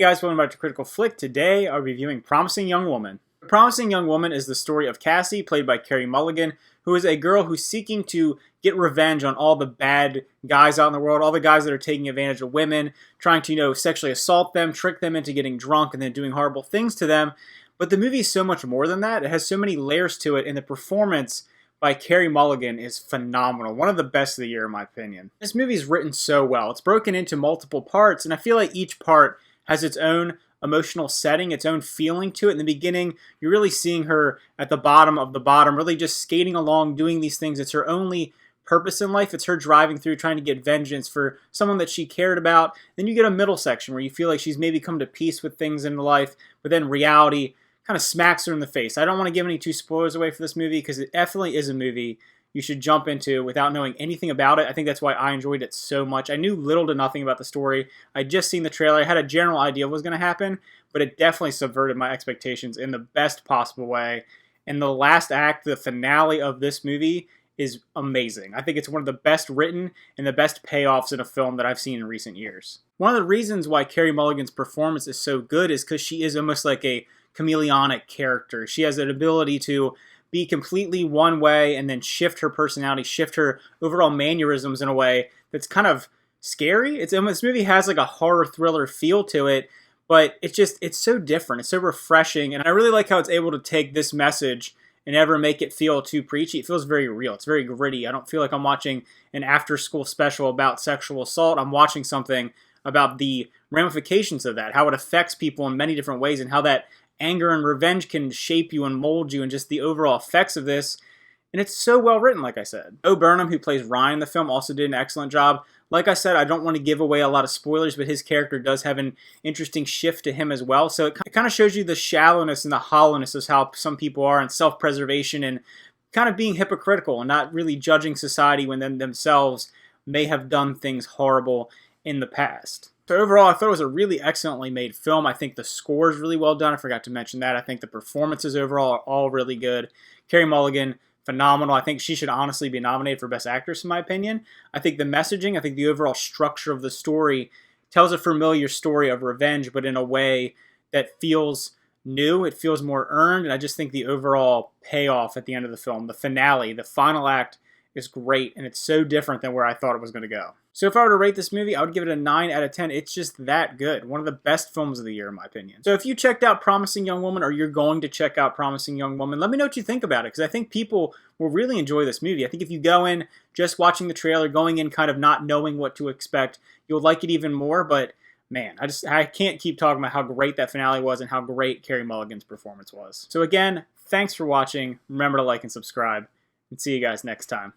Hey guys, welcome back to Critical Flick. Today I'm reviewing Promising Young Woman. Promising Young Woman is the story of Cassie, played by Carey Mulligan, who is a girl who's seeking to get revenge on all the bad guys out in the world, all the guys that are taking advantage of women, trying to, sexually assault them, trick them into getting drunk, and then doing horrible things to them. But the movie is so much more than that. It has so many layers to it, and the performance by Carey Mulligan is phenomenal. One of the best of the year, in my opinion. This movie is written so well. It's broken into multiple parts, and I feel like each part has its own emotional setting, its own feeling to it. In the beginning, you're really seeing her at the bottom of the bottom, really just skating along, doing these things. It's her only purpose in life. It's her driving through, trying to get vengeance for someone that she cared about. Then you get a middle section where you feel like she's maybe come to peace with things in life, but then reality kind of smacks her in the face. I don't want to give any too spoilers away for this movie because it definitely is a movie you should jump into without knowing anything about it. I think that's why I enjoyed it so much. I knew little to nothing about the story. I'd just seen the trailer. I had a general idea of what was going to happen, but it definitely subverted my expectations in the best possible way. And the last act, the finale of this movie, is amazing. I think it's one of the best written and the best payoffs in a film that I've seen in recent years. One of the reasons why Carey Mulligan's performance is so good is because she is almost like a chameleonic character. She has an ability to be completely one way and then shift her personality, shift her overall mannerisms in a way that's kind of scary. This movie has like a horror thriller feel to it, but it's so different. It's so refreshing, and I really like how it's able to take this message and never make it feel too preachy. It feels very real. It's very gritty. I don't feel like I'm watching an after-school special about sexual assault. I'm watching something about the ramifications of that, how it affects people in many different ways, and how that anger and revenge can shape you and mold you, and just the overall effects of this. And it's so well written, like I said. Bo Burnham, who plays Ryan in the film, also did an excellent job. Like I said, I don't want to give away a lot of spoilers, but his character does have an interesting shift to him as well. So it kind of shows you the shallowness and the hollowness of how some people are, and self-preservation, and kind of being hypocritical and not really judging society when themselves may have done things horrible in the past. So overall, I thought it was a really excellently made film. I think the score is really well done. I forgot to mention that. I think the performances overall are all really good. Carey Mulligan, phenomenal. I think she should honestly be nominated for Best Actress, in my opinion. I think the messaging, I think the overall structure of the story tells a familiar story of revenge, but in a way that feels new. It feels more earned, and I just think the overall payoff at the end of the film, the finale, the final act, is great, and it's so different than where I thought it was going to go. So if I were to rate this movie, I would give it a 9 out of 10. It's just that good. One of the best films of the year, in my opinion. So if you checked out Promising Young Woman, or you're going to check out Promising Young Woman, let me know what you think about it, because I think people will really enjoy this movie. I think if you go in just watching the trailer, going in kind of not knowing what to expect, you'll like it even more. But man, I can't keep talking about how great that finale was and how great Carey Mulligan's performance was. So again, thanks for watching. Remember to like and subscribe, and see you guys next time.